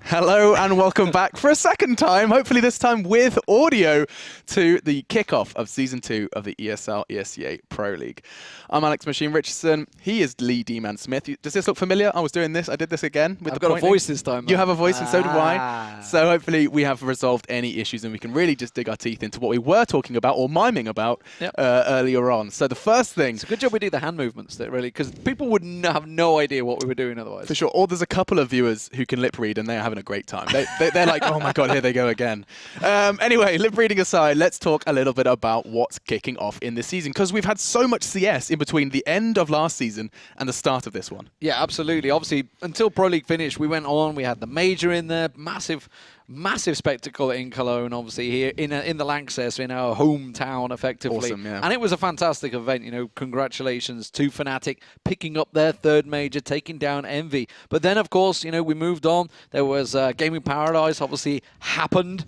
Hello and welcome back for a second time, hopefully this time with audio, to the kickoff of Season 2 of the ESL ESEA Pro League. I'm Alex Machine Richardson. He is Lee D-Man Smith. Does this look familiar? I was doing this. I did this again with I've the got a voice this time. You have a voice and so do I. So hopefully we have resolved any issues and we can really just dig our teeth into what we were talking about or miming about earlier on. So the first thing... It's a good job we do the hand movements, because people would have no idea what we were doing otherwise. For sure. Or there's a couple of viewers who can lip read and they're having a great time. They're like, oh my God, here they go again. Anyway, lip reading aside, let's talk a little bit about what's kicking off in this season, because we've had so much CS in between the end of last season and the start of this one. Yeah, absolutely. Obviously, until Pro League finished, we went on. We had the Major in there, massive spectacle in Cologne, obviously here in the Lanxess, in our hometown, effectively. Awesome, yeah. And it was a fantastic event. You know, congratulations to Fnatic picking up their third major, taking down Envy. But then, of course, you know, we moved on. There was Gaming Paradise, obviously happened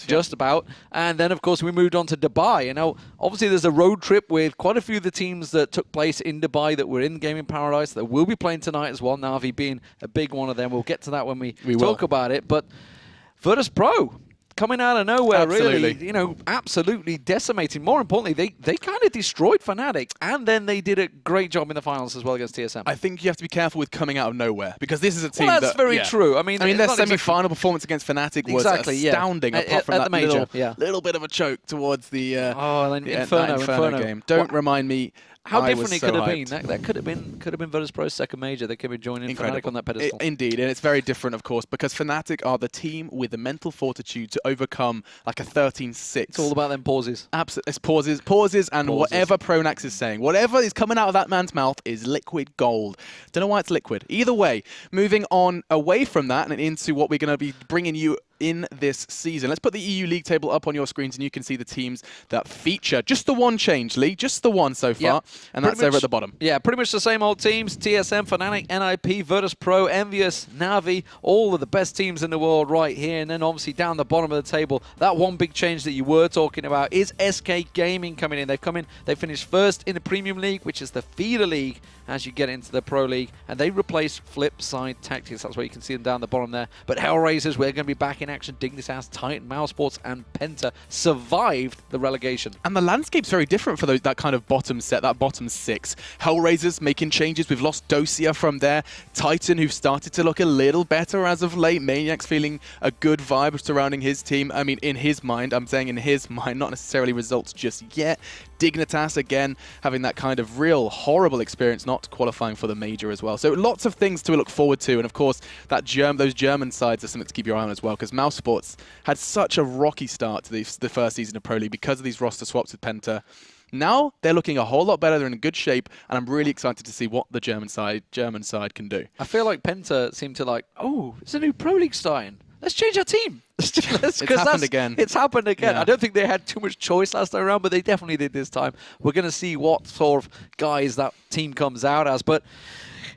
just about. And then, of course, we moved on to Dubai. And now, obviously, there's a road trip with quite a few of the teams that took place in Dubai that were in Gaming Paradise that will be playing tonight as well. Na'Vi being a big one of them. We'll get to that when we talk about it. But Virtus Pro coming out of nowhere, really, you know, absolutely decimating. More importantly, they kind of destroyed Fnatic, and then they did a great job in the finals as well against TSM. I think you have to be careful with coming out of nowhere, because this is a team that's very true. I mean their semi-final performance against Fnatic was astounding, apart from that major, little bit of a choke towards the Inferno game. Don't remind me. How different it could have been. That could have been Virtus Pro's second major. They could be joining Fnatic on that pedestal. Indeed, and it's very different, of course, because Fnatic are the team with the mental fortitude to overcome like a 13-6. It's all about them pauses. Absolutely, it's pauses, and whatever Pronax is saying, whatever is coming out of that man's mouth is liquid gold. Don't know why it's liquid. Either way, moving on away from that and into what we're going to be bringing you in this season. Let's put the EU League table up on your screens and you can see the teams that feature. Just the one change, Lee. Just the one so far. And that's over at the bottom. Yeah, pretty much the same old teams. TSM, Fnatic, NiP, Virtus Pro, EnVyUS, Na'Vi, all of the best teams in the world right here. And then obviously down the bottom of the table, that one big change that you were talking about is SK Gaming coming in. They finished first in the Premium League, which is the feeder league as you get into the Pro League. And they replaced Flipside Tactics. That's where you can see them down the bottom there. But Hellraisers, we're going to be back in action. Dignitas, Titan, Mouse Sports, and Penta survived the relegation. And the landscape's very different for that kind of bottom set, that bottom six. Hellraisers making changes. We've lost Dosia from there. Titan, who've started to look a little better as of late. Maniac's feeling a good vibe surrounding his team. I mean, in his mind. I'm saying in his mind, not necessarily results just yet. Dignitas, again, having that kind of real horrible experience, not qualifying for the major as well. So lots of things to look forward to. And of course, those German sides are something to keep your eye on as well, because Mouse Sports had such a rocky start to the first season of Pro League because of these roster swaps with Penta. Now they're looking a whole lot better. They're in good shape, and I'm really excited to see what the German side can do. I feel like Penta seemed to it's a new Pro League starting. Let's change our team. It's happened again. It's happened again. Yeah. I don't think they had too much choice last time around, but they definitely did this time. We're going to see what sort of guys that team comes out as. But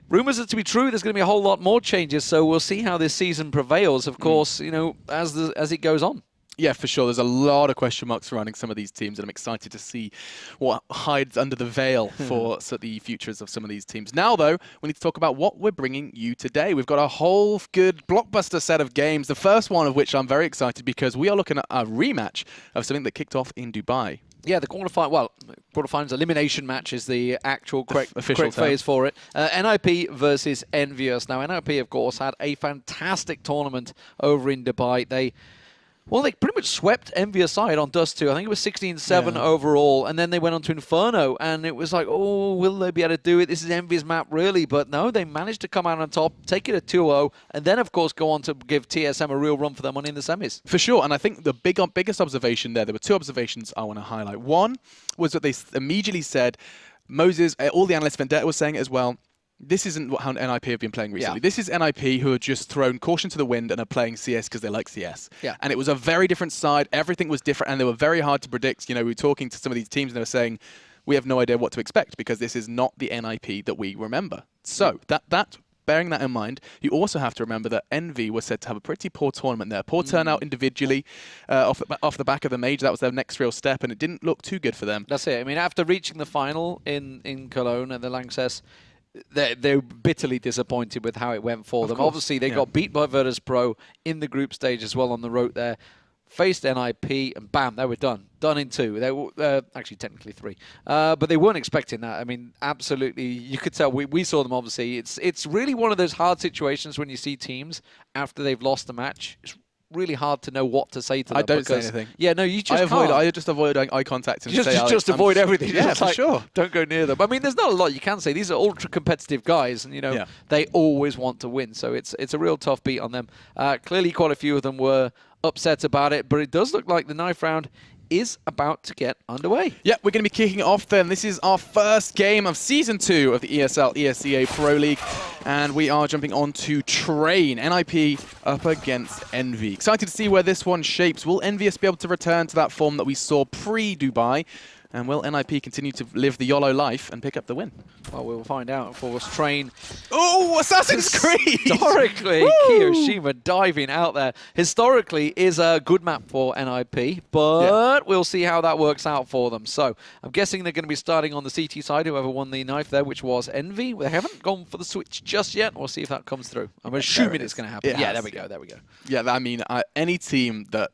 rumors are to be true. There's going to be a whole lot more changes, so we'll see how this season prevails, of course, you know, as it goes on. Yeah, for sure. There's a lot of question marks surrounding some of these teams, and I'm excited to see what hides under the veil for the futures of some of these teams. Now, though, we need to talk about what we're bringing you today. We've got a whole good blockbuster set of games, the first one of which I'm very excited because we are looking at a rematch of something that kicked off in Dubai. Yeah, the quarterfinals elimination match is the actual correct phase for it. NiP versus EnVyUS. Now, NiP, of course, had a fantastic tournament over in Dubai. They pretty much swept EnVyUS aside on Dust 2. I think it was 16-7 overall. And then they went on to Inferno. And it was like, oh, will they be able to do it? This is EnVyUS map, really. But no, they managed to come out on top, take it at 2-0, and then, of course, go on to give TSM a real run for their money in the semis. For sure. And I think the biggest observation there were two observations I want to highlight. One was that they immediately said, Moses, all the analysts, Vendetta was saying it as well, this isn't how NiP have been playing recently. This is NiP who have just thrown caution to the wind and are playing CS because they like CS. Yeah. And it was a very different side. Everything was different, and they were very hard to predict. You know, we were talking to some of these teams, and they were saying, we have no idea what to expect because this is not the NiP that we remember. So bearing that in mind, you also have to remember that Envy was said to have a pretty poor tournament there. Poor turnout individually off the back of the major. That was their next real step, and it didn't look too good for them. That's it. I mean, after reaching the final in Cologne and the Lanxess, they're bitterly disappointed with how it went for them. Obviously, they got beat by Virtus Pro in the group stage as well on the road there. Faced NiP, and bam, they were done. Done in 2. They were actually technically 3, but they weren't expecting that. I mean, absolutely, you could tell. We saw them. Obviously, it's really one of those hard situations when you see teams after they've lost a match. It's really hard to know what to say to them. I don't say anything. Yeah, no, you just I just avoid eye contact and just avoid everything. Yeah, just for like, sure. Don't go near them. I mean, there's not a lot you can say. These are ultra competitive guys, and they always want to win. So it's a real tough beat on them. Clearly, quite a few of them were upset about it, but it does look like the knife round is about to get underway. Yeah, we're going to be kicking off then. This is our first game of Season 2 of the ESL ESEA Pro League, and we are jumping on to Train. NiP up against EnVy. Excited to see where this one shapes. Will EnVyUS be able to return to that form that we saw pre-Dubai? And will NiP continue to live the YOLO life and pick up the win? Well, we'll find out. Of course, Train. Oh, Assassin's Creed! Historically, Kiyoshima diving out there. Historically is a good map for NiP, but we'll see how that works out for them. So I'm guessing they're going to be starting on the CT side, whoever won the knife there, which was EnVy. They haven't gone for the switch just yet. We'll see if that comes through. I'm assuming it's going to happen. Yeah, there we go. There we go. Yeah, I mean, any team that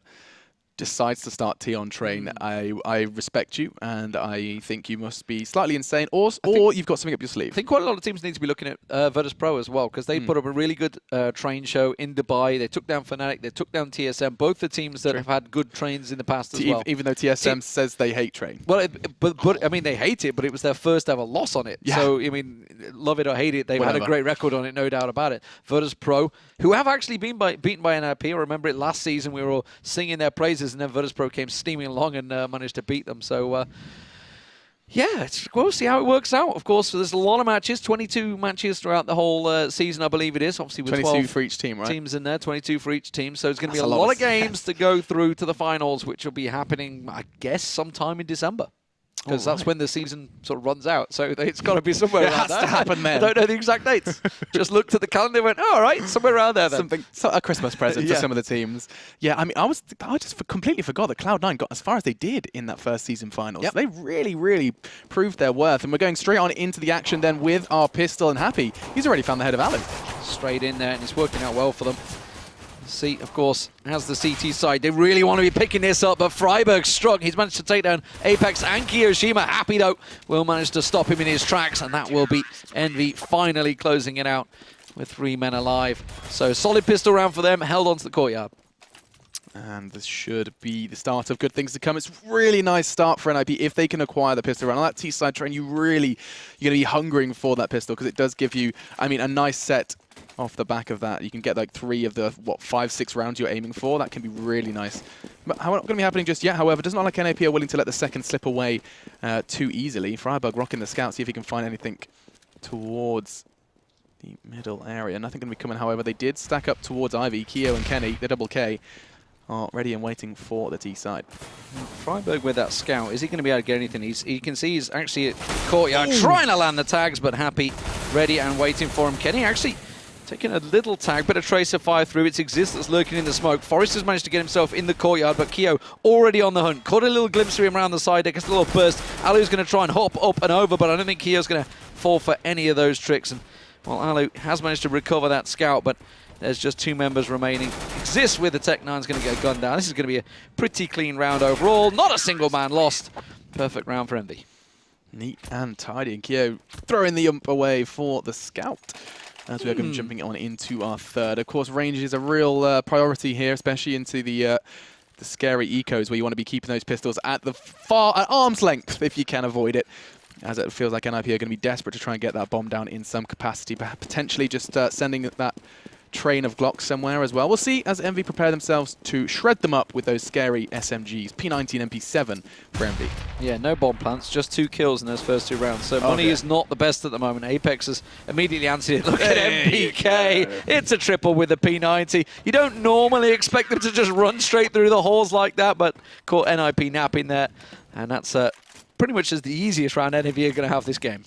decides to start T on Train, I respect you, and I think you must be slightly insane, or you've got something up your sleeve. I think quite a lot of teams need to be looking at Virtus Pro as well, because they put up a really good train show in Dubai. They took down Fnatic, they took down TSM, both the teams that have had good trains in the past as well. Even though TSM says they hate Train. Well, but I mean, they hate it, but it was their first ever loss on it. Yeah. So, I mean, love it or hate it, they've had a great record on it, no doubt about it. Virtus Pro, who have actually been beaten by NiP. I remember it last season, we were all singing their praises, and then Virtus Pro came steaming along and managed to beat them. So, yeah, we'll see how it works out. Of course, there's a lot of matches, 22 matches throughout the whole season, I believe it is. Obviously, with 22 for each team, right? Teams in there, 22 for each team. So it's going to be a lot of games to go through to the finals, which will be happening, I guess, sometime in December. Because that's when the season sort of runs out. So it's got to be somewhere around there. It has to happen then. I don't know the exact dates. Just looked at the calendar and went, all right, somewhere around there then. A Christmas present for some of the teams. Yeah, I mean, I just completely forgot that Cloud9 got as far as they did in that first season finals. Yep. They really, really proved their worth. And we're going straight on into the action then with our pistol, and Happy, he's already found the head of Alan. Straight in there, and it's working out well for them. C, of course, has the CT side. They really want to be picking this up, but Freiburg struck. He's managed to take down Apex and Kiyoshima. Happy, though, will manage to stop him in his tracks, and that will be EnVy finally closing it out with 3 men alive. So solid pistol round for them, held onto the courtyard. And this should be the start of good things to come. It's a really nice start for NiP if they can acquire the pistol round. On that T-side Train, you're going to be hungering for that pistol, because it does give you, I mean, a nice set off the back of that. You can get like 3 of the, 5-6 rounds you're aiming for. That can be really nice. But not going to be happening just yet, however. It doesn't look like NiP are willing to let the second slip away too easily. Freiburg rocking the scout, see if he can find anything towards the middle area. Nothing going to be coming, however. They did stack up towards Ivy. Keo and Kenny, the double K, are ready and waiting for the T side. Freiburg with that scout, is he going to be able to get anything? You can see he's actually at courtyard trying to land the tags, but Happy ready and waiting for him. Kenny actually taking a little tag, bit of tracer fire through. It's Exist that's lurking in the smoke. Forrest has managed to get himself in the courtyard, but Keo already on the hunt. Caught a little glimpse of him around the side. Gets a little burst. Alu's going to try and hop up and over, but I don't think Keo's going to fall for any of those tricks. And well, Alu has managed to recover that scout, but there's just 2 members remaining. Exist with the Tech-9 is going to get gunned down. This is going to be a pretty clean round overall. Not a single man lost. Perfect round for EnVy. Neat and tidy. And Keo throwing the ump away for the scout, as we are going to be jumping on into our third. Of course, range is a real priority here, especially into the scary ecos, where you want to be keeping those pistols at arm's length if you can avoid it, as it feels like NiP are going to be desperate to try and get that bomb down in some capacity, but potentially just sending that train of Glocks somewhere as well. We'll see as EnVy prepare themselves to shred them up with those scary SMGs. P90 and MP7 for EnVy. Yeah, no bomb plants, just 2 kills in those first 2 rounds. So money is not the best at the moment. Apex has immediately answered it. Look at MPK. It's a triple with the P90. You don't normally expect them to just run straight through the halls like that, but caught NiP napping there. And that's pretty much as the easiest round any of you are going to have this game.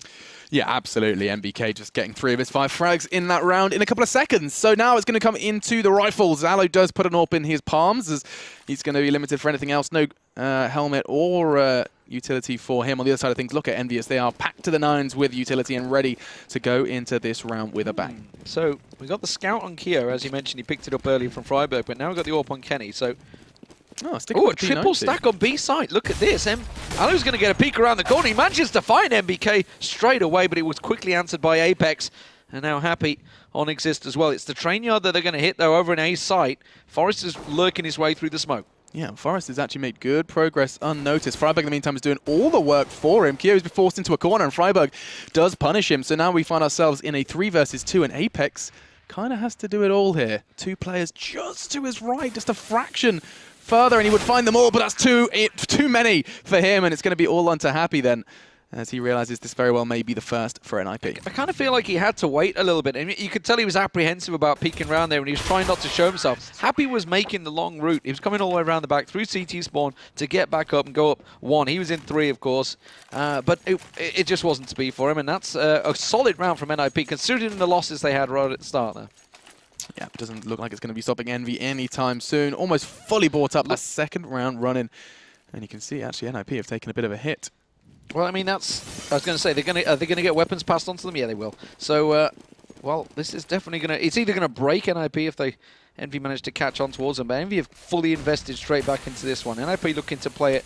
Yeah, absolutely. MBK just getting 3 of his 5 frags in that round in a couple of seconds. So now it's going to come into the rifles. Aloe does put an AWP in his palms as he's going to be limited for anything else. No helmet or utility for him. On the other side of things, look at EnVyUS. They are packed to the nines with utility and ready to go into this round with a bang. So we got the scout on Kia, as you mentioned. He picked it up earlier from Freiburg, but now we've got the AWP on Kenny. So a triple stack on B side. Look at this. Aloe's going to get a peek around the corner. He manages to find MBK straight away, but it was quickly answered by Apex. And now Happy on Exist as well. It's the train yard that they're going to hit, though, over in A site. Forrest is lurking his way through the smoke. Yeah, Forrest has actually made good progress unnoticed. Freiburg, in the meantime, is doing all the work for him. Kyo has been forced into a corner, and Freiburg does punish him. So now we find ourselves in a 3 versus 2, and Apex kind of has to do it all here. 2 players just to his right, just a fraction further, and he would find them all, but that's too many for him, and it's going to be all onto Happy then, as he realizes this very well may be the first for NiP. I kind of feel like he had to wait a little bit. I mean, you could tell he was apprehensive about peeking around there, and he was trying not to show himself. Happy was making the long route. He was coming all the way around the back through CT spawn to get back up and go up 1. He was in 3, of course, but it just wasn't to be for him, and that's a solid round from NiP, considering the losses they had right at the start there. Yeah, it doesn't look like it's going to be stopping Envy anytime soon. Almost fully bought up a second round running, and you can see actually NiP have taken a bit of a hit. Well, I mean, I was going to say, are they going to get weapons passed on to them? Yeah, they will. So, well, this is definitely going to... It's either going to break NiP if Envy manage to catch on towards them, but Envy have fully invested straight back into this one. NiP looking to play it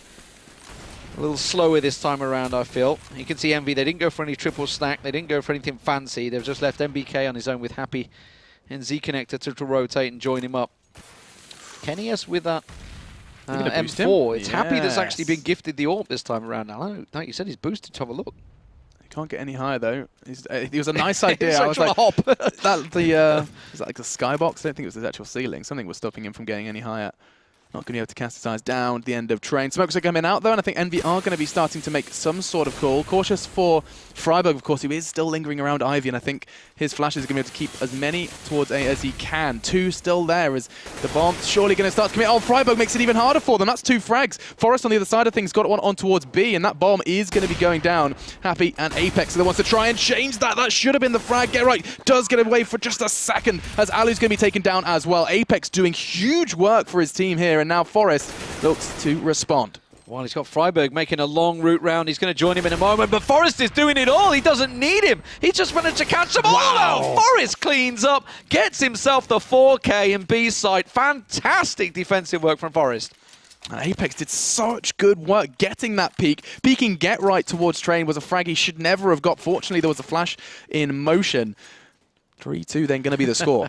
a little slower this time around, I feel. You can see Envy, they didn't go for any triple stack. They didn't go for anything fancy. They've just left MBK on his own with Happy and Z-Connector to rotate and join him up. Kenny S with that M4. It's Happy that's actually been gifted the AWP this time around now. Like you said, he's boosted to have a look. He can't get any higher though. It was a nice idea. I was like, hop. was that like the skybox? I don't think it was his actual ceiling. Something was stopping him from getting any higher. Not going to be able to cast his eyes down at the end of train. Smokes are coming out though, and I think Envy are going to be starting to make some sort of call. Cautious for Freiburg, of course, who is still lingering around Ivy, and I think his flashes are going to be able to keep as many towards A as he can. 2 still there as the bomb's surely going to start to commit. Oh, Freiburg makes it even harder for them. That's 2 frags. Forrest on the other side of things got one on towards B, and that bomb is going to be going down. Happy and Apex are the ones to try and change that. That should have been the frag. Get right. Does get away for just a second as Alu's going to be taken down as well. Apex doing huge work for his team here, and now Forrest looks to respond. Well, he's got Freiburg making a long route round. He's going to join him in a moment, but Forrest is doing it all. He doesn't need him. He just managed to catch them all out. Forrest cleans up, gets himself the 4K in B site. Fantastic defensive work from Forrest. And Apex did such good work getting that peek. Peeking get right towards train was a frag he should never have got. Fortunately, there was a flash in motion. 3-2 then going to be the score.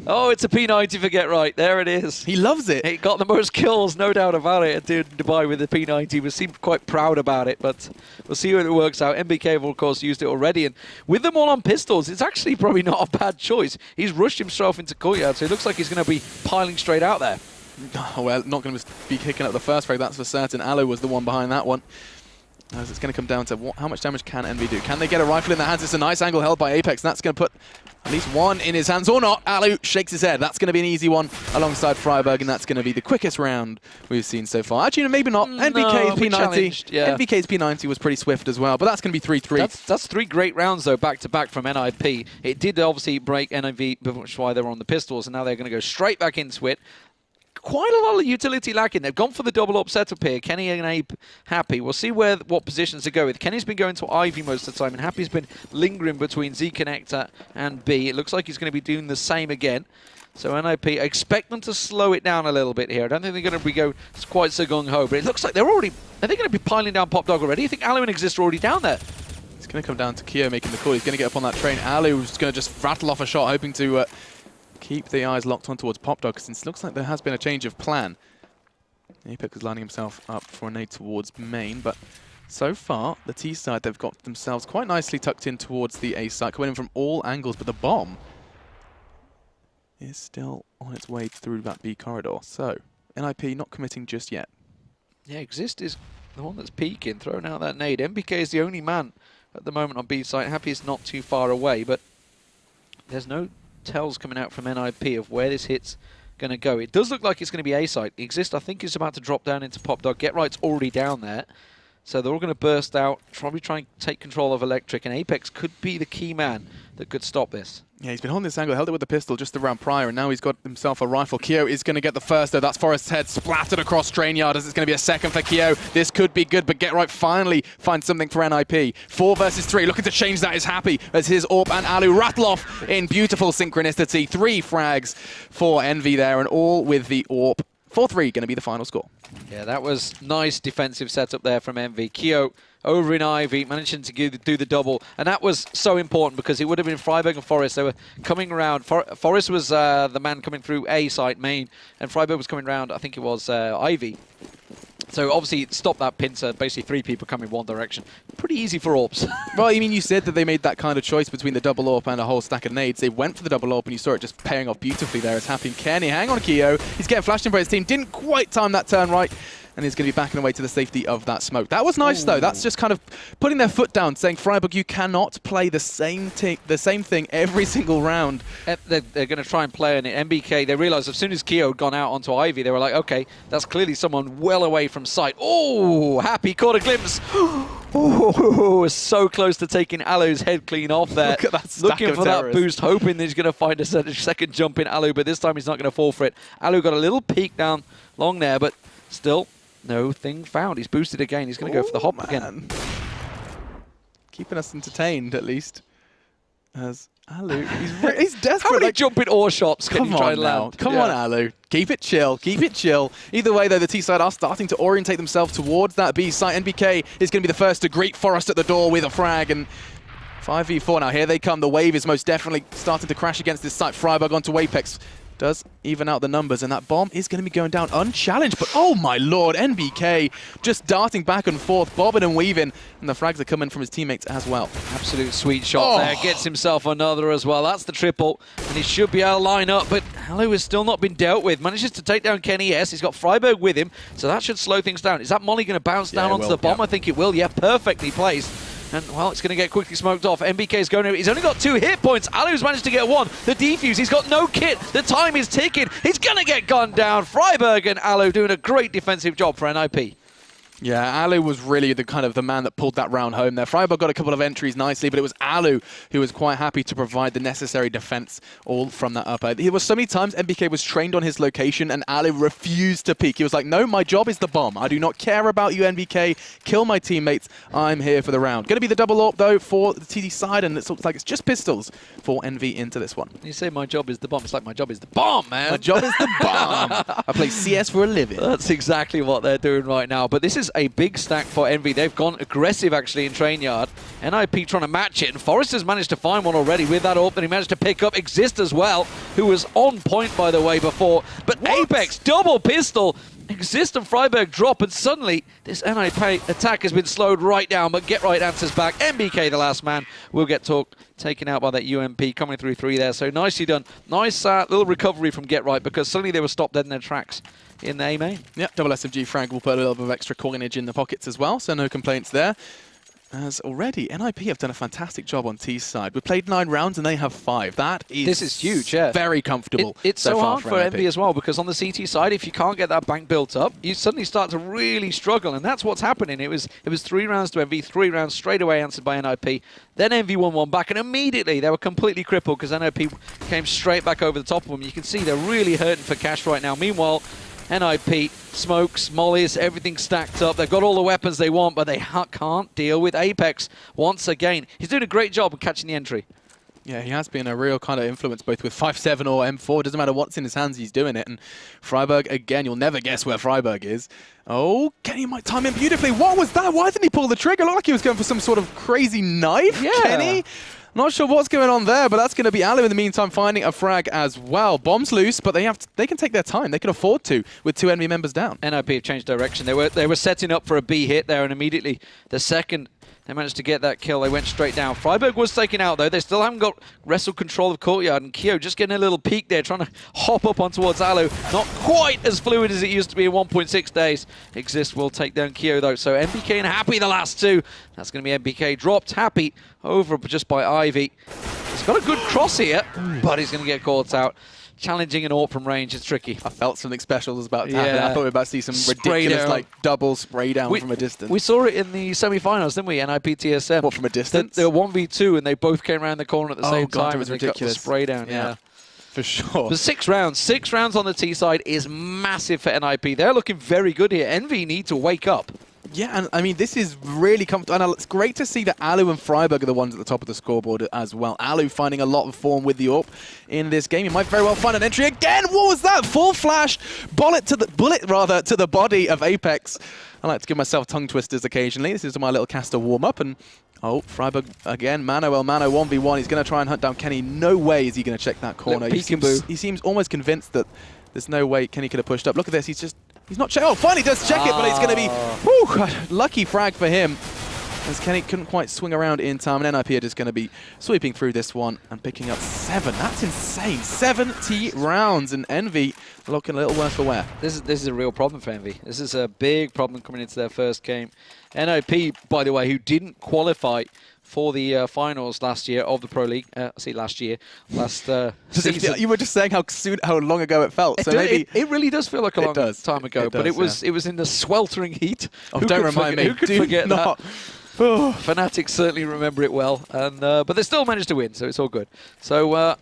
Oh, it's a P90 for get right. There it is. He loves it. He got the most kills, no doubt about it, in Dubai with the P90. We seemed quite proud about it, but we'll see how it works out. MBK have, of course, used it already, and with them all on pistols, it's actually probably not a bad choice. He's rushed himself into courtyard, so it looks like he's going to be piling straight out there. Oh, well, not going to be kicking up the first frag, that's for certain. Aloe was the one behind that one. As it's going to come down to how much damage can Envy do. Can they get a rifle in their hands? It's a nice angle held by Apex, and that's going to put at least 1 in his hands, or not. Aloe shakes his head. That's going to be an easy one alongside Freiburg, and that's going to be the quickest round we've seen so far. Actually, maybe not. NBK's P90. Yeah. NBK's P90 was pretty swift as well, but that's going to be 3-3. That's 3 great rounds, though, back-to-back from NiP. It did obviously break NiV, which is why they were on the pistols, and now they're going to go straight back into it. Quite a lot of utility lacking. They've gone for the double up setup here. Kenny and Ape Happy. We'll see what positions to go with. Kenny's been going to Ivy most of the time, and Happy's been lingering between Z-Connector and B. It looks like he's going to be doing the same again. So NiP, expect them to slow it down a little bit here. I don't think they're going to be going quite so gung-ho, but it looks like they're already... Are they going to be piling down Pop Dog already? I think Aloe and Exist are already down there. It's going to come down to Kyo making the call. He's going to get up on that train. Aloe's going to just rattle off a shot, hoping to... keep the eyes locked on towards Pop Dog, since it looks like there has been a change of plan. Apex is lining himself up for a nade towards main, but so far, the T side, they've got themselves quite nicely tucked in towards the A side, coming in from all angles, but the bomb is still on its way through that B corridor. So, NiP not committing just yet. Yeah, Exist is the one that's peeking, throwing out that nade. MBK is the only man at the moment on B side. Happy is not too far away, but there's no tells coming out from NiP of where this hit's going to go. It does look like it's going to be A site. Exist, I think, is about to drop down into Pop Dog. Get Right's already down there. So they're all going to burst out, probably try and take control of Electric, and Apex could be the key man that could stop this. Yeah, he's been holding this angle, held it with the pistol just the round prior, and now he's got himself a rifle. Keo is going to get the first, though. That's Forest's head splattered across Strainyard as it's going to be a second for Keo. This could be good, but GetRight finally finds something for NiP. 4 versus 3, looking to change that is Happy as his AWP and Alu rattle off in beautiful synchronicity. 3 frags for Envy there, and all with the AWP. 4-3 going to be the final score. Yeah, that was nice defensive setup there from Envy. Keo over in Ivy, managing to do the double. And that was so important because it would have been Freiburg and Forest. They were coming around. Forest was the man coming through A site main, and Freiburg was coming around, I think it was Ivy. So obviously it stopped that pincer, basically 3 people coming one direction. Pretty easy for AWPs. Well, I mean, you said that they made that kind of choice between the double AWP and a whole stack of nades. They went for the double AWP, and you saw it just paying off beautifully there. It's Happy and Kenny. Hang on, Keo. He's getting flashed in by his team. Didn't quite time that turn right, and he's going to be backing away to the safety of that smoke. That was nice, though. That's just kind of putting their foot down, saying, Freiburg, you cannot play the same thing every single round. They're going to try and play on it. MBK, they realized as soon as Keo had gone out onto Ivy, they were like, okay, that's clearly someone well away from sight. Oh, Happy caught a glimpse. Oh, so close to taking Alu's head clean off there. Look at that stack Looking of for terrorists. that boost, hoping that he's going to find a second jump in Alu, but this time he's not going to fall for it. Alu got a little peek down long there, but still no thing found. He's boosted again. He's going to go for the hop again. Keeping us entertained, at least. As Alu, he's desperate. How many like, jumping ore shots can come you try on and now. land? Come on, Alu. Keep it chill. Keep it chill. Either way, though, the T-side are starting to orientate themselves towards that B site. NBK is going to be the first to greet Forest at the door with a frag, and 5v4 now. Here they come. The wave is most definitely starting to crash against this site. Freiburg onto Apex. Does even out the numbers, and that bomb is going to be going down unchallenged. But oh my lord, NBK just darting back and forth, bobbing and weaving, and the frags are coming from his teammates as well. Absolute sweet shot there. Gets himself another as well. That's the triple, and he should be able to line up, but Alu has still not been dealt with. Manages to take down Kenny S. He's got Freiburg with him, so that should slow things down. Is that Molly going to bounce down onto the bomb? I think it will. Yeah, perfectly placed. And, well, it's going to get quickly smoked off. MBK's going over. He's only got 2 hit points. Alu's managed to get 1. The defuse, he's got no kit. The time is ticking. He's going to get gunned down. Freiburg and Alu doing a great defensive job for NiP. Yeah, Alu was really the man that pulled that round home there. Freiburg got a couple of entries nicely, but it was Alu who was quite happy to provide the necessary defense all from that upper. There was so many times MBK was trained on his location and Alu refused to peek. He was like, no, my job is the bomb. I do not care about you, MBK. Kill my teammates. I'm here for the round. Going to be the double AWP, though, for the TD side, and it looks like it's just pistols for Envy into this one. You say my job is the bomb. It's like my job is the bomb, man. My job is the bomb. I play CS for a living. That's exactly what they're doing right now. But this is a big stack for Envy. They've gone aggressive, actually, in train yard. NiP trying to match it, and Forrest has managed to find one already with that AWP that he managed to pick up. Exist as well, who was on point, by the way, before. But what? Apex, double pistol. Exist and Freiburg drop, and suddenly this NiP attack has been slowed right down, but GetRight answers back. MBK, the last man, will get taken out by that UMP, coming through 3 there. So nicely done. Nice little recovery from GetRight, because suddenly they were stopped dead in their tracks in the A main. Yep, double SMG frag will put a little bit of extra coinage in the pockets as well, so no complaints there. As already, NiP have done a fantastic job on T's side. We've played 9 rounds and they have 5. This is huge, yeah. Very comfortable. It's so hard for Envy as well, because on the CT side, if you can't get that bank built up, you suddenly start to really struggle, and that's what's happening. It was 3 rounds to Envy, 3 rounds straight away answered by NiP. Then Envy won 1 back, and immediately they were completely crippled because NiP came straight back over the top of them. You can see they're really hurting for cash right now. Meanwhile, NiP, smokes, mollies, everything stacked up. They've got all the weapons they want, but they can't deal with Apex once again. He's doing a great job of catching the entry. Yeah, he has been a real kind of influence, both with 5.7 or M4. Doesn't matter what's in his hands, he's doing it. And Freiburg, again, you'll never guess where Freiburg is. Oh, Kenny might time him beautifully. What was that? Why didn't he pull the trigger? It looked like he was going for some sort of crazy knife, yeah. Kenny. Not sure what's going on there, but that's going to be Alu in the meantime finding a frag as well. Bomb's loose, but they can take their time. They can afford to with 2 enemy members down. NiP have changed direction. They were setting up for a B hit there, and immediately the second they managed to get that kill, they went straight down. Freiburg was taken out, though. They still haven't got wrestle control of Courtyard, and Keo just getting a little peek there, trying to hop up on towards Alu. Not quite as fluid as it used to be in 1.6 days. Exist will take down Keo, though. So MBK and Happy, the last 2. That's going to be MBK dropped. Happy over just by Ivy. He's got a good cross here, but he's going to get caught out. challenging an AWP from range is tricky. I felt something special was about to happen. I thought we were about to see some Spray ridiculous down. like double spray down from a distance. We saw it in the semi-finals, didn't we? NiP TSM. What, from a distance? They were 1v2 and they both came around the corner at the same time. It was and they got the ridiculous. spray down, yeah. For sure. But 6 rounds. 6 rounds on the T side is massive for NiP. They're looking very good here. Envy need to wake up. Yeah, and I mean, this is really comfortable. And it's great to see that Alu and Freiburg are the ones at the top of the scoreboard as well. Alu finding a lot of form with the AWP in this game. He might very well find an entry again. What was that? Full flash. Bullet to the body of Apex. I like to give myself tongue twisters occasionally. This is my little caster warm-up. And oh, Freiburg again. Mano 1v1. He's going to try and hunt down Kenny. No way is he going to check that corner. He seems almost convinced that there's no way Kenny could have pushed up. Look at this. He's not checking. Oh, finally does check it, but it's going to be lucky frag for him, as Kenny couldn't quite swing around in time. And NiP are just going to be sweeping through this one and picking up 7. That's insane. 70 rounds, and Envy looking a little worse for wear. This is a real problem for Envy. This is a big problem coming into their first game. NiP, by the way, who didn't qualify for the finals last year of the Pro League. Last season. You were just saying how long ago it felt. So maybe it really does feel like a long time ago. But it was in the sweltering heat. Oh, don't remind me. Who could forget that? Fanatics certainly remember it well, and but they still managed to win, so it's all good. So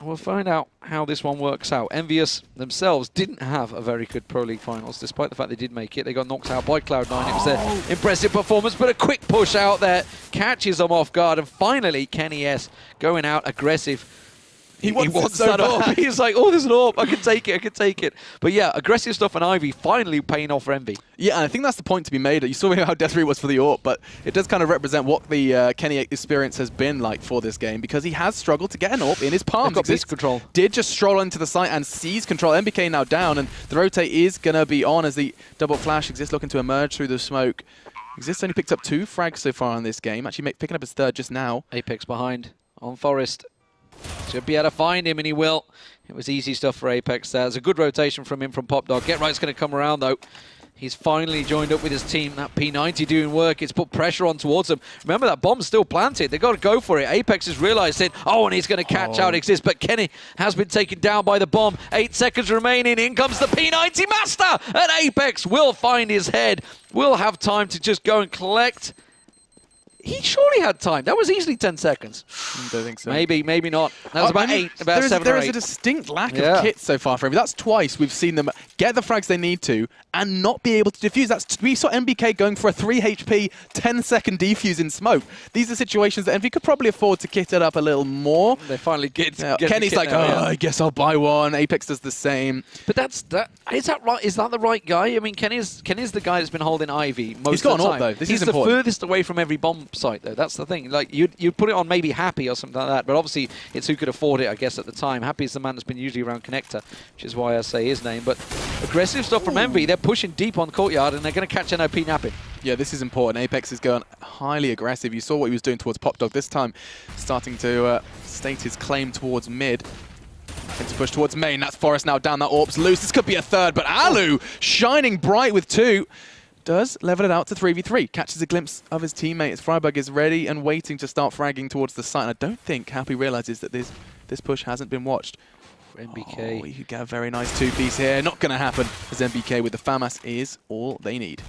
we'll find out how this one works out. EnVyUS themselves didn't have a very good Pro League finals, despite the fact they did make it. They got knocked out by Cloud9. It was their impressive performance, but a quick push out there catches them off guard. And finally, Kenny S going out aggressive. He wants that AWP. He's like, oh, there's an AWP. I can take it. But yeah, aggressive stuff on Ivy finally paying off for Envy. Yeah, and I think that's the point to be made. You saw how desperate he was for the AWP, but it does kind of represent what the Kenny experience has been like for this game, because he has struggled to get an AWP in his palms. Got beast control. Did just stroll into the site and seize control. MBK now down, and the rotate is going to be on as the double flash Exist looking to emerge through the smoke. Exist only picked up 2 frags so far in this game, actually picking up his 3rd just now. Apex behind on Forest. Should be able to find him, and he will. It was easy stuff for Apex there. There's a good rotation from him from PopDog. Get Right's going to come around, though. He's finally joined up with his team. That P90 doing work. It's put pressure on towards them. Remember, that bomb's still planted. They've got to go for it. Apex has realised it. Oh, and he's going to catch out Exist. But Kenny has been taken down by the bomb. 8 seconds remaining. In comes the P90 Master. And Apex will find his head. Will have time to just go and collect. He surely had time. That was easily 10 seconds. Don't think so. Maybe not. That was about 8, about 7 or 8. There is a distinct lack of kit so far for him. That's twice we've seen them get the frags they need to and not be able to defuse. We saw MBK going for a 3 HP, 10-second defuse in smoke. These are situations that Envy could probably afford to kit it up a little more. They finally get Kenny's like, I guess I'll buy one. Apex does the same. But is that right? Is that the right guy? I mean, Kenny's the guy that's been holding Ivy most He's got of the time. an AWP, though. This He's is the important. furthest away from every bomb site, though. That's the thing. Like, you'd put it on maybe Happy or something like that, but obviously it's who could afford it, I guess, at the time. Happy's the man that's been usually around Connector, which is why I say his name. But aggressive stuff from Envy. They're pushing deep on courtyard, and they're going to catch NiP napping. Yeah, this is important. Apex is going highly aggressive. You saw what he was doing towards PopDog this time, starting to state his claim towards mid. To push towards main. That's Forest now down. That AWP's loose. This could be a 3rd, but Alu shining bright with 2. Does level it out to 3v3. Catches a glimpse of his teammate as Freiburg is ready and waiting to start fragging towards the site. And I don't think Happy realizes that this push hasn't been watched. MBK. Oh, you get a very nice 2-piece here. Not going to happen, as MBK with the FAMAS is all they need.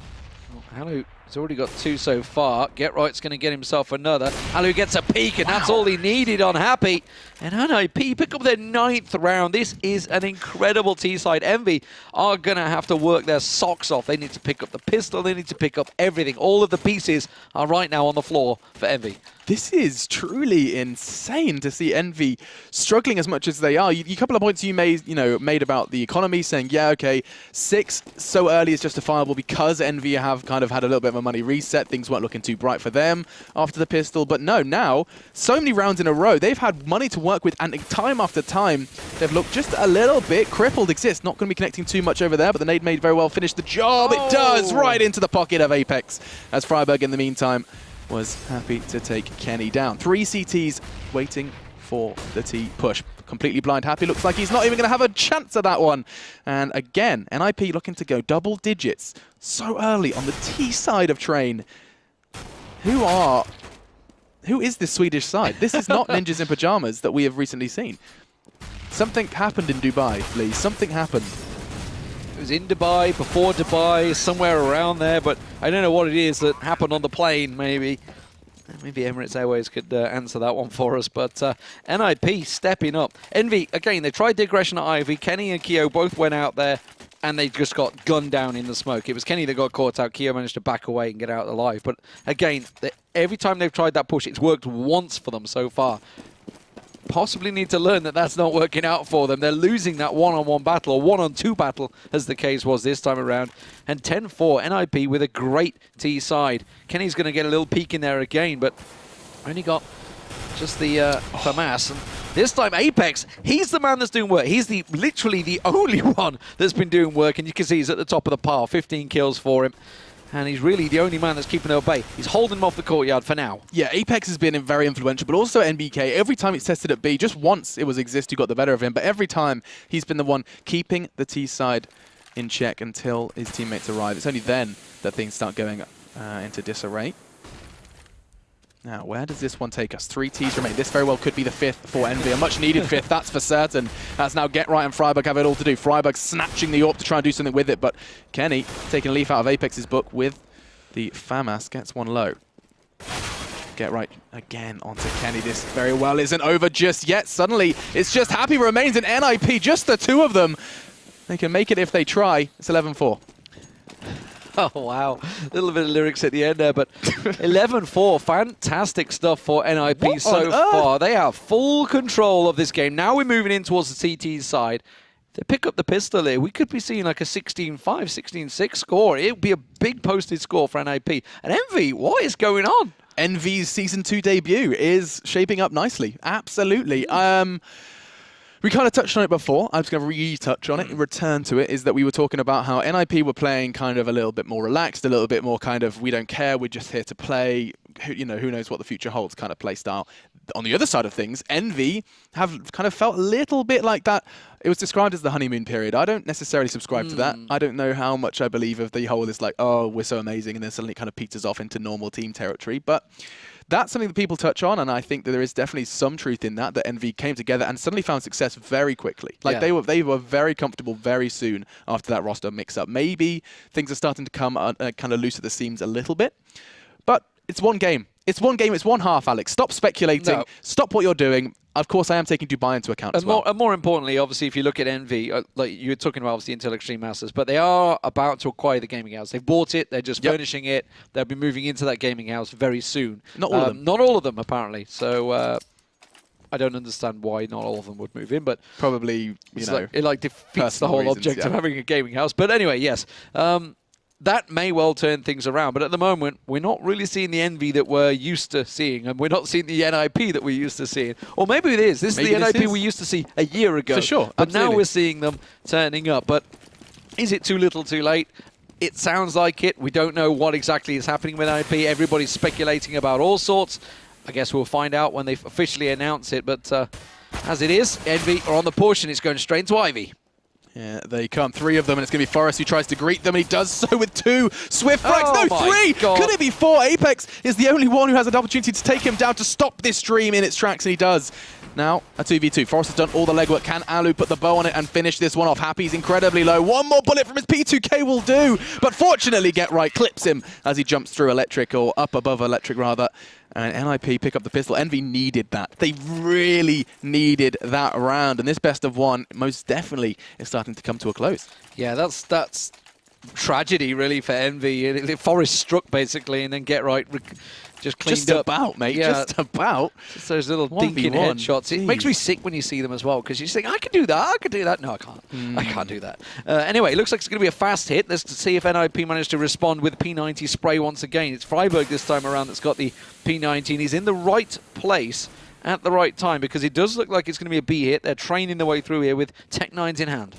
Alu has already got 2 so far. Get Right's going to get himself another. Alu gets a peek, and that's all he needed on Happy. And NiP pick up their 9th round. This is an incredible T-side. Envy are going to have to work their socks off. They need to pick up the pistol. They need to pick up everything. All of the pieces are right now on the floor for Envy. This is truly insane to see Envy struggling as much as they are. A couple of points you made about the economy, saying, yeah, okay, 6 so early is justifiable because Envy have kind of had a little bit of a money reset. Things weren't looking too bright for them after the pistol. But no, now, so many rounds in a row, they've had money to work with, and time after time, they've looked just a little bit crippled. Exist not going to be connecting too much over there, but the nade may very well finish the job. It does, right into the pocket of Apex, as Freiburg, in the meantime, was happy to take Kenny down. 3 CTs waiting for the T push. Completely blind Happy. Looks like he's not even going to have a chance at that one. And again, NiP looking to go double digits so early on the T side of Train. Who is this Swedish side? This is not Ninjas in Pyjamas that we have recently seen. Something happened in Dubai, Lee. Something happened. It was in Dubai, before Dubai, somewhere around there, but I don't know what it is that happened on the plane, maybe. Maybe Emirates Airways could answer that one for us, but NiP stepping up. Envy, again, they tried the aggression at Ivy. Kenny and Keo both went out there, and they just got gunned down in the smoke. It was Kenny that got caught out. Keo managed to back away and get out alive. But again, every time they've tried that push, it's worked once for them so far. Possibly need to learn that that's not working out for them. They're losing that one-on-one battle, or one-on-two battle, as the case was this time around. And 10-4, NiP with a great T side. Kenny's going to get a little peek in there again, but only got just the FAMAS. And this time, Apex, he's the man that's doing work. He's literally the only one that's been doing work, and you can see he's at the top of the pile. 15 kills for him. And he's really the only man that's keeping them at bay. He's holding them off the courtyard for now. Yeah, Apex has been very influential, but also NBK. Every time it's tested at B, just once it was Exist who got the better of him, but every time he's been the one keeping the T side in check until his teammates arrive. It's only then that things start going into disarray. Now, where does this one take us? 3 Ts remain. This very well could be the 5th for Envy. A much-needed 5th, that's for certain. As now Get Right and Freiburg have it all to do. Freiburg snatching the AWP to try and do something with it, but Kenny taking a leaf out of Apex's book with the FAMAS. Gets one low. Get Right again onto Kenny. This very well isn't over just yet. Suddenly, it's just Happy Remains and NiP, just the two of them. They can make it if they try. It's 11-4. Oh, wow. A little bit of lyrics at the end there, but 11-4. Fantastic stuff for NiP so far. They have full control of this game. Now we're moving in towards the CT's side. If they pick up the pistol here, we could be seeing like a 16-5, 16-6 score. It would be a big posted score for NiP. And Envy, what is going on? Envy's Season 2 debut is shaping up nicely. Absolutely. We kind of touched on it before. I'm just going to retouch on it and return to it, is that we were talking about how NiP were playing kind of a little bit more relaxed, a little bit more kind of, we don't care, we're just here to play, you know, who knows what the future holds kind of play style. On the other side of things, Envy have kind of felt a little bit like that. It was described as the honeymoon period. I don't necessarily subscribe to that. I don't know how much I believe of the whole this like, oh, we're so amazing, and then suddenly it kind of peters off into normal team territory. But that's something that people touch on, and I think that there is definitely some truth in that Envy came together and suddenly found success very quickly. Like they were very comfortable very soon after that roster mix-up. Maybe things are starting to come kind of loose at the seams a little bit, but it's one game. It's one game, it's one half, Alex. Stop speculating. No. Stop what you're doing. Of course, I am taking Dubai into account as well. And more importantly, obviously, if you look at Envy, like you were talking about, obviously, Intel Extreme Masters, but they are about to acquire the gaming house. They've bought it. They're just furnishing it. They'll be moving into that gaming house very soon. Not all of them. Not all of them, apparently. So I don't understand why not all of them would move in, but probably, you know, it like defeats the whole object of having a gaming house. But anyway, yes. That may well turn things around, but at the moment, we're not really seeing the Envy that we're used to seeing, and we're not seeing the NiP that we're used to seeing. Or maybe it is. This is the NiP we used to see a year ago. For sure, but now we're seeing them turning up. But is it too little too late? It sounds like it. We don't know what exactly is happening with NiP. Everybody's speculating about all sorts. I guess we'll find out when they officially announce it. But as it is, Envy are on the push, and it's going straight to Ivy. Yeah, they come. 3 of them, and it's going to be Forrest who tries to greet them, and he does so with 2. Swift frags. No, 3! God. Could it be 4? Apex is the only one who has an opportunity to take him down, to stop this stream in its tracks, and he does. Now, a 2v2. Forrest has done all the legwork. Can Alu put the bow on it and finish this one off? Happy's incredibly low. One more bullet from his P2K will do, but fortunately Get Right clips him as he jumps through electric, or up above electric rather. And NiP pick up the pistol. Envy needed that. They really needed that round. And this best of one most definitely is starting to come to a close. Yeah, that's tragedy really for Envy. Forrest struck basically, and then Get Right just cleaned up. Just about, mate. Yeah. Just about. Just those little dinking headshots. It makes me sick when you see them as well, because you think, I can do that, I can do that. No, I can't. I can't do that. Anyway, it looks like it's going to be a fast hit. Let's see if NiP managed to respond with P90 spray once again. It's Freiburg this time around that's got the P90. He's in the right place at the right time, because it does look like it's going to be a B hit. They're training their way through here with Tech 9s in hand.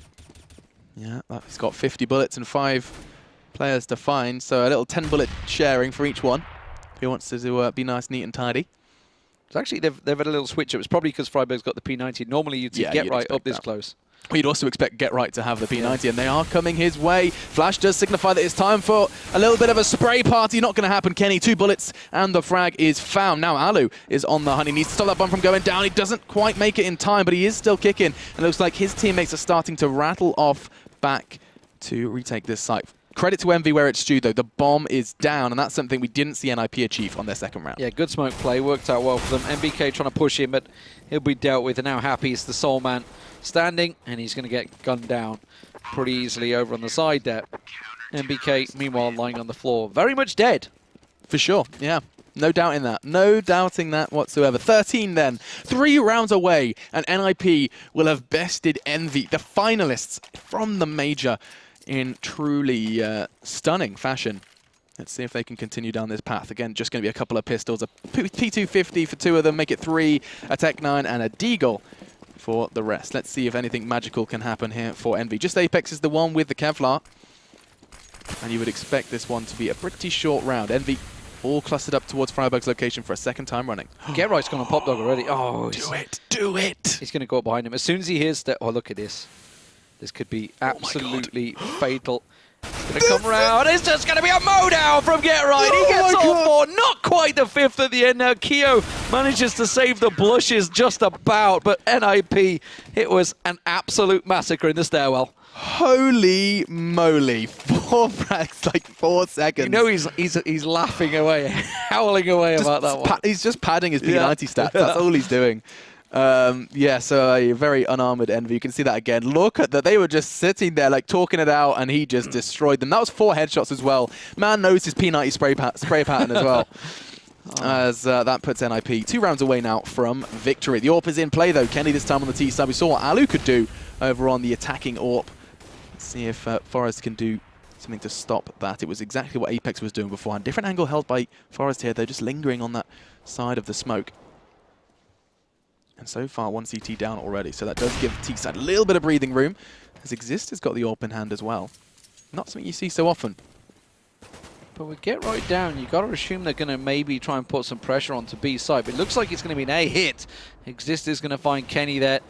Yeah, he's got 50 bullets and 5 players to find, so a little 10-bullet sharing for each one. He wants to be nice, neat and tidy. So actually, they've had a little switch. It was probably because Freiburg's got the P90. Normally, you'd see Get Right up this close. You'd also expect Get Right to have the P90, and they are coming his way. Flash does signify that it's time for a little bit of a spray party. Not going to happen, Kenny. 2 bullets, and the frag is found. Now Alu is on the hunt. He needs to stop that bomb from going down. He doesn't quite make it in time, but he is still kicking. And it looks like his teammates are starting to rattle off back to retake this site. Credit to EnVy where it's due, though. The bomb is down, and that's something we didn't see NiP achieve on their second round. Yeah, good smoke play. Worked out well for them. MBK trying to push him, but he'll be dealt with. And now Happy is the sole man standing, and he's going to get gunned down pretty easily over on the side there. MBK, meanwhile, lying on the floor. Very much dead. For sure, yeah. No doubt in that. No doubting that whatsoever. 13 then. 3 rounds away, and NiP will have bested EnVy, the finalists from the major, in truly stunning fashion. Let's see if they can continue down this path. Again, just going to be a couple of pistols. A P250 for 2 of them, make it 3, a Tech 9, and a Deagle for the rest. Let's see if anything magical can happen here for EnVy. Just Apex is the one with the Kevlar. And you would expect this one to be a pretty short round. EnVy all clustered up towards Freiburg's location for a second time running. Get Right's gone on Pop Dog already. Oh, do it, do it! He's going to go up behind him. As soon as he hears that, oh, look at this. This could be absolutely fatal. It's going to come round. It's just going to be a mow-down from Get Right. He gets all 4. Not quite the 5th at the end now. Keo manages to save the blushes just about, but NiP, it was an absolute massacre in the stairwell. Holy moly. 4 frags, like 4 seconds. You know he's laughing away, howling away about that one. He's just padding his P90 stats. That's all he's doing. Yeah, so a very unarmored EnVy. You can see that again. Look at that. They were just sitting there, like, talking it out, and he just destroyed them. That was 4 headshots as well. Man knows his P90 spray pattern as well. As that puts NiP 2 rounds away now from victory. The AWP is in play, though. Kenny this time on the T side. We saw what Alu could do over on the attacking AWP. Let's see if Forest can do something to stop that. It was exactly what Apex was doing beforehand. Different angle held by Forest here, though, just lingering on that side of the smoke. And so far, 1 CT down already, so that does give T-side a little bit of breathing room, as Exist has got the AWP in hand as well. Not something you see so often. But with Get Right down, you've got to assume they're going to maybe try and put some pressure onto B side, but it looks like it's going to be an A hit. Exist is going to find Kenny there.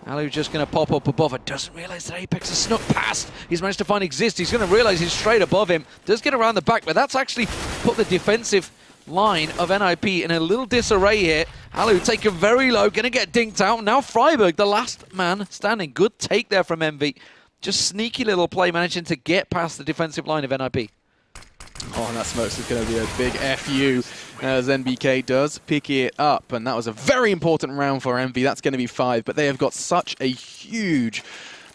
Alu just going to pop up above it. Doesn't realize that Apex has snuck past. He's managed to find Exist. He's going to realize he's straight above him. Does get around the back, but that's actually put the defensive line of NiP in a little disarray here. Alu taken very low, going to get dinked out. Now Freiburg, the last man standing. Good take there from EnVy. Just sneaky little play, managing to get past the defensive line of NiP. Oh, and that smoke's is going to be a big FU as NBK does pick it up. And that was a very important round for EnVy. That's going to be 5, but they have got such a huge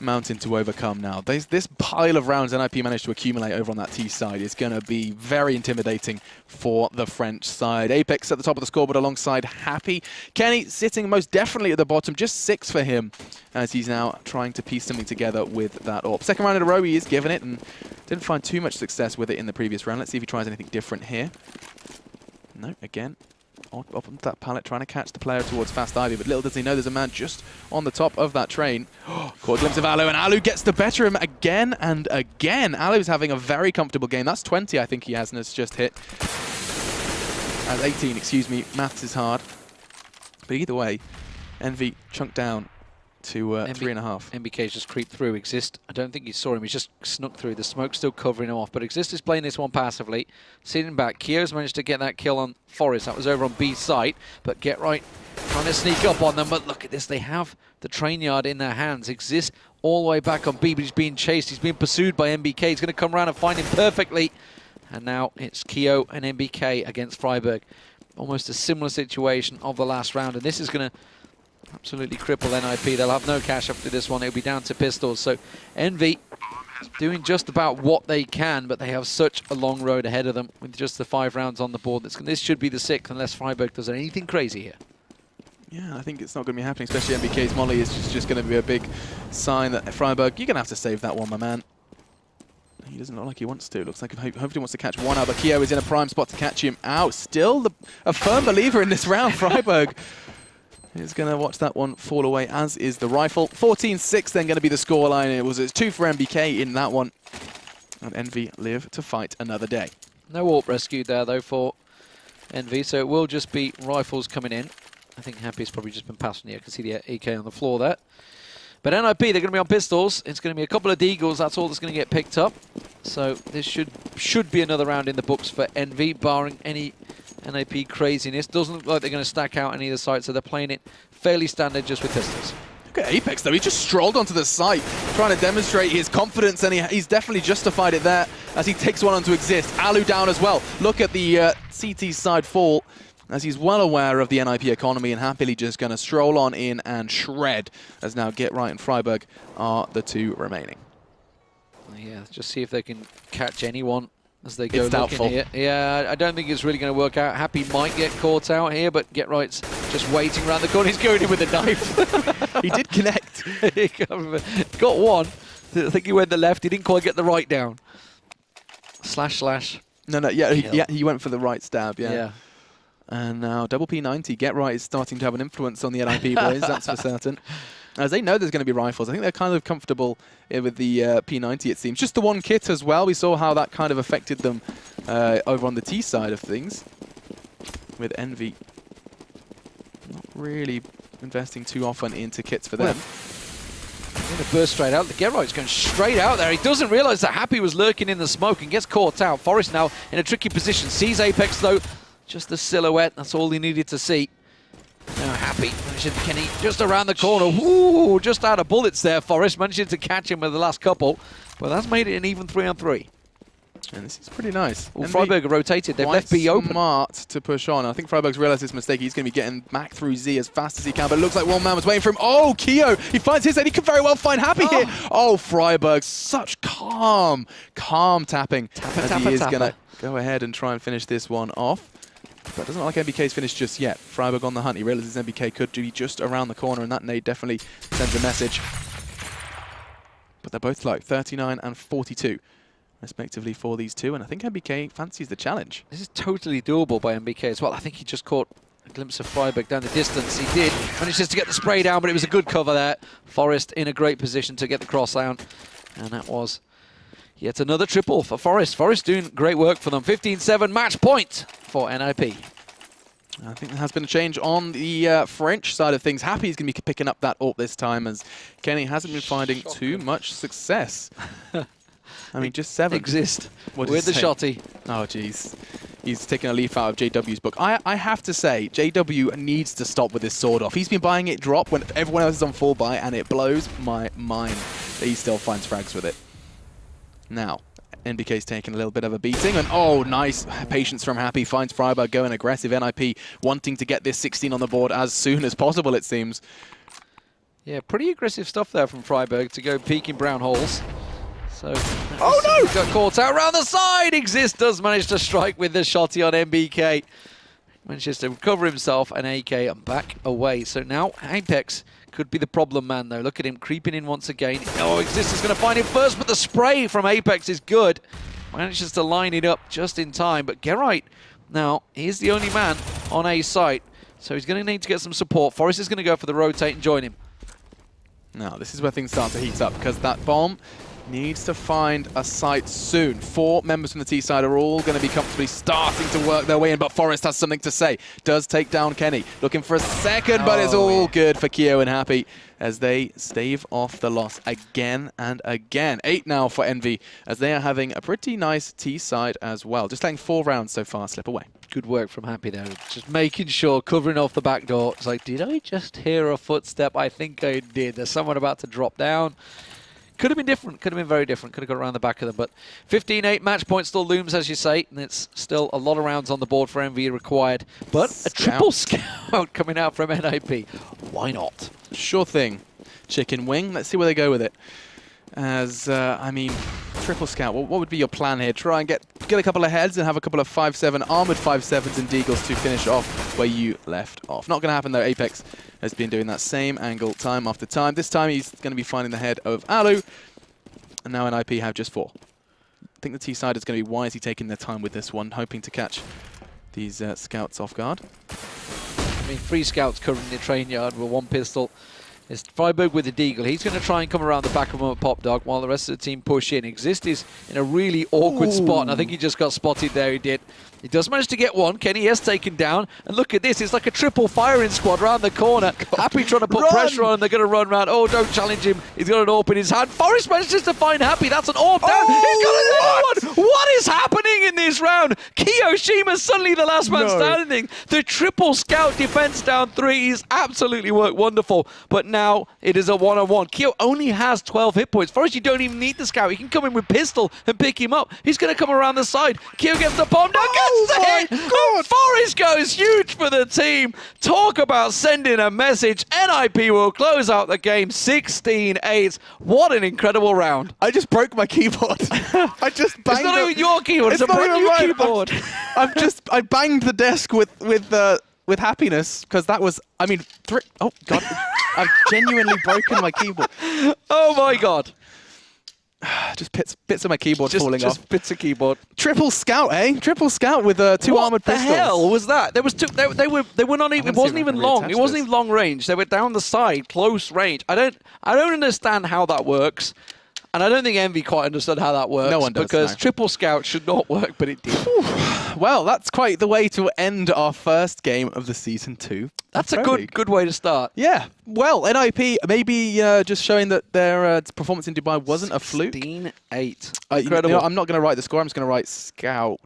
mountain to overcome now. This pile of rounds NiP managed to accumulate over on that T side is going to be very intimidating for the French side. Apex at the top of the scoreboard alongside Happy. Kenny sitting most definitely at the bottom, just 6 for him as he's now trying to piece something together with that AWP. Second round in a row, he is giving it and didn't find too much success with it in the previous round. Let's see if he tries anything different here. No, again. Up onto that pallet, trying to catch the player towards Fast Ivy, but little does he know there's a man just on the top of that train. Caught a glimpse of Alu, and Alu gets the better of him again and again. Alu's having a very comfortable game. That's 20, I think he has, and has just hit. As 18, excuse me. Maths is hard. But either way, EnVy chunked down to 3.5. MBK's just creeped through. Exist, I don't think he saw him. He just snuck through. The smoke's still covering him off. But Exist is playing this one passively. Sitting back. Keo's managed to get that kill on Forest. That was over on B site. But Get Right trying to sneak up on them. But look at this. They have the train yard in their hands. Exist all the way back on B, but he's being chased. He's being pursued by MBK. He's going to come around and find him perfectly. And now it's Keo and MBK against Freiburg. Almost a similar situation of the last round. And this is going to absolutely cripple NiP. They'll have no cash after this one. It'll be down to pistols. So EnVy doing just about what they can, but they have such a long road ahead of them with just the 5 rounds on the board. This should be the 6th unless Freiburg does anything crazy here. Yeah, I think it's not going to be happening, especially MBK's molly is just going to be a big sign that Freiburg, you're going to have to save that one, my man. He doesn't look like he wants to. Looks like hopefully he wants to catch one out, but Keo is in a prime spot to catch him out. Still a firm believer in this round, Freiburg. Is going to watch that one fall away, as is the rifle. 14-6 then going to be the scoreline. It's 2 for MBK in that one. And EnVy live to fight another day. No AWP rescued there, though, for EnVy, so it will just be rifles coming in. I think Happy's probably just been passed from here. I can see the AK on the floor there. But NiP, they're going to be on pistols. It's going to be a couple of deagles. That's all that's going to get picked up. So this should be another round in the books for Envy, barring any NiP craziness. Doesn't look like they're going to stack out any of the sites, so they're playing it fairly standard just with pistols. Look at Apex, though. He just strolled onto the site, trying to demonstrate his confidence, and he's definitely justified it there as he takes one on to exist. Alu down as well. Look at the CT side fall, as he's well aware of the NiP economy and happily just going to stroll on in and shred, as now Get Right and Freiburg are the two remaining. Yeah, just see if they can catch anyone as they go It's doubtful. here. Yeah, I don't think it's really going to work out. Happy might get caught out here, but Get Right's just waiting around the corner. He's going in with a knife. He did connect. He got one. I think he went the left. He didn't quite get the right down. Slash. No, yeah, he went for the right stab, yeah. And now double P90, Get Right is starting to have an influence on the NiP boys, that's for certain. As they know there's going to be rifles. I think they're kind of comfortable with the P90, it seems. Just the one kit as well. We saw how that kind of affected them over on the T side of things. With Envy not really investing too often into kits for them. Going to burst straight out. The Get Right's going straight out there. He doesn't realize that Happy was lurking in the smoke and gets caught out. Forest now in a tricky position. Sees Apex though. Just the silhouette. That's all he needed to see. Now Happy, Kenny just around the corner. Ooh, just out of bullets there. Forest managing to catch him with the last couple. But that's made it an even 3-on-3. And this is pretty nice. Well, Freiburg are rotated. They've left B open. Smart to push on. I think Freiburg's realized his mistake. He's going to be getting back through Z as fast as he can. But it looks like one man was waiting for him. Oh, Keo! He finds his head. He could very well find Happy here. Oh, Freiburg. Such calm tapping. As he is going to go ahead and try and finish this one off. But it doesn't look like NBK's finished just yet. Freiburg on the hunt. He realizes NBK could be just around the corner, and that nade definitely sends a message. But they're both low, 39 and 42, respectively, for these two. And I think NBK fancies the challenge. This is totally doable by NBK as well. I think he just caught a glimpse of Freiburg down the distance. He did. Manages to get the spray down, but it was a good cover there. Forest in a great position to get the cross down. And that was yet another triple for Forest. Forest doing great work for them. 15-7 match point for NiP. I think there has been a change on the French side of things. Happy's going to be picking up that AWP this time, as Kenny hasn't been finding too much success. I mean, just 7. Exist with the shotty. Oh, jeez. He's taking a leaf out of JW's book. I have to say, JW needs to stop with this sword off. He's been buying it drop when everyone else is on full buy, and it blows my mind that he still finds frags with it. Now, NBK's taking a little bit of a beating, and oh, nice patience from Happy. Finds Freiburg going aggressive. NiP wanting to get this 16 on the board as soon as possible, it seems. Yeah, pretty aggressive stuff there from Freiburg to go peeking brown holes. So, oh no! Got caught out around the side. Exist does manage to strike with the shotty on NBK. Manages to recover himself and AK and back away. So now Apex could be the problem man though. Look at him creeping in once again. Oh, Exist is going to find him first, but the spray from Apex is good. Manages to line it up just in time, but Get Right now, he's the only man on A site. So he's going to need to get some support. Forest is going to go for the rotate and join him. Now, this is where things start to heat up, because that bomb needs to find a site soon. 4 members from the T side are all going to be comfortably starting to work their way in, but Forest has something to say. Does take down Kenny. Looking for a second, but it's all good for Keo and Happy as they stave off the loss again and again. 8 now for Envy, as they are having a pretty nice T side as well. Just letting 4 rounds so far slip away. Good work from Happy there. Just making sure, covering off the back door. It's like, did I just hear a footstep? I think I did. There's someone about to drop down. Could have been different, could have been very different, could have got around the back of them, but 15-8 match point still looms, as you say, and it's still a lot of rounds on the board for Envy required, but a triple scout coming out from NiP. Why not? Sure thing. Chicken wing, let's see where they go with it. As, I mean, triple scout, what would be your plan here? Try and get a couple of heads and have a couple of 5-7, armored 5-7s and deagles to finish off where you left off. Not going to happen though. Apex has been doing that same angle time after time. This time he's going to be finding the head of Alu, and now NiP have just 4. I think the T side is going to be wisely taking their time with this one, hoping to catch these scouts off guard. I mean, 3 scouts covering the train yard with 1 pistol. It's Freiburg with the Deagle. He's going to try and come around the back of him at Pop Dog while the rest of the team push in. Exist is in a really awkward spot, and I think he just got spotted there. He did. He does manage to get one. Kenny has taken down. And look at this. It's like a triple firing squad around the corner. Happy trying to put pressure on, and they're going to run around. Oh, don't challenge him. He's got an AWP in his hand. Forrest manages to find Happy. That's an AWP down. He's got another one. What is happening in this round? Kiyoshima's suddenly the last man standing. The triple scout defense down 3 is absolutely worked wonderful. But now it is a one-on-one. Kyo only has 12 hit points. Forrest, you don't even need the scout. You can come in with pistol and pick him up. He's going to come around the side. Kyo gets the bomb down. Gets the hit. And Forrest goes huge for the team. Talk about sending a message. NiP will close out the game 16-8. What an incredible round. I just broke my keyboard. I just banged It's not even your keyboard. It's a brand new keyboard. I banged the desk with happiness because that was, I mean, oh god, I've genuinely broken my keyboard. Oh my god. Just bits of my keyboard falling off. Just bits of keyboard. Triple scout, eh? Triple scout with 2 armored pistols. What the hell was that? There was two. They were not even. It wasn't even long. It wasn't even long range. They were down the side, close range. I don't understand how that works. And I don't think Envy quite understood how that works. No one does, because no. triple scout should not work, but it did. Well, that's quite the way to end our first game of the Season 2. That's a good way to start. Yeah. Well, NiP maybe just showing that their performance in Dubai wasn't a fluke. 16-8. Incredible. You know, I'm not going to write the score. I'm just going to write Scout.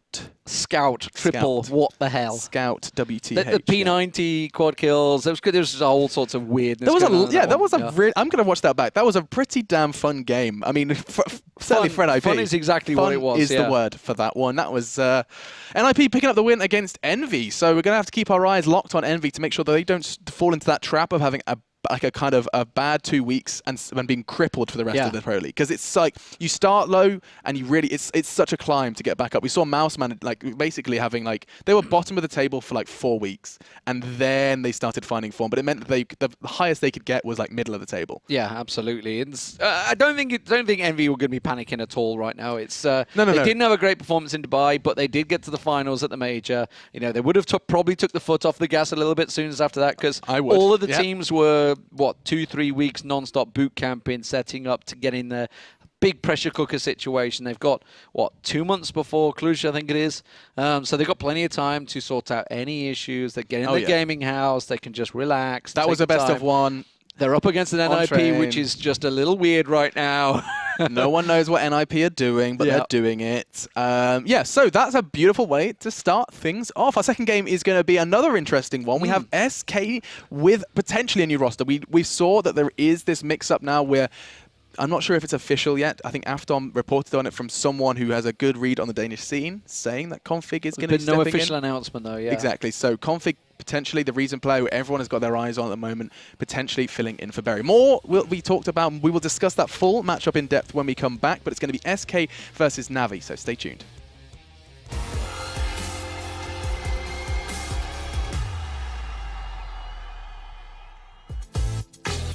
Scout, triple, Scout. what the hell? Scout, WTH. The P90 quad kills. There was just all sorts of weirdness. There was I'm going to watch that back. That was a pretty damn fun game. I mean, certainly for NiP. Fun is exactly what it was. Fun is the word for that one. That was NiP picking up the win against Envy. So we're going to have to keep our eyes locked on Envy to make sure that they don't fall into that trap of having a kind of a bad 2 weeks and being crippled for the rest of the Pro League. Because it's like you start low and you really it's such a climb to get back up. We saw Mouseman like basically having they were bottom of the table for like 4 weeks and then they started finding form. But it meant that the highest they could get was like middle of the table. Yeah, absolutely. And I don't think Envy were going to be panicking at all right now. It's they didn't have a great performance in Dubai, but they did get to the finals at the major. You know, they would have probably took the foot off the gas a little bit soon as after that because all of the teams were 2-3 weeks non-stop boot camping, setting up to get in the big pressure cooker situation. They've got 2 months before Cluj, I think it is. So they've got plenty of time to sort out any issues. They get in the gaming house. They can just relax. That was a best of one. They're up against an NiP, which is just a little weird right now. No one knows what NiP are doing, but they're doing it. So that's a beautiful way to start things off. Our second game is going to be another interesting one. We have SK with potentially a new roster. We saw that there is this mix-up now where I'm not sure if it's official yet. I think Afton reported on it from someone who has a good read on the Danish scene, saying that Config is going to be stepping in. No official announcement, though, Exactly. So Config, potentially the reason player who everyone has got their eyes on at the moment, potentially filling in for Berry. More will be talked about. We will discuss that full matchup in depth when we come back, but it's going to be SK versus Navi, so stay tuned.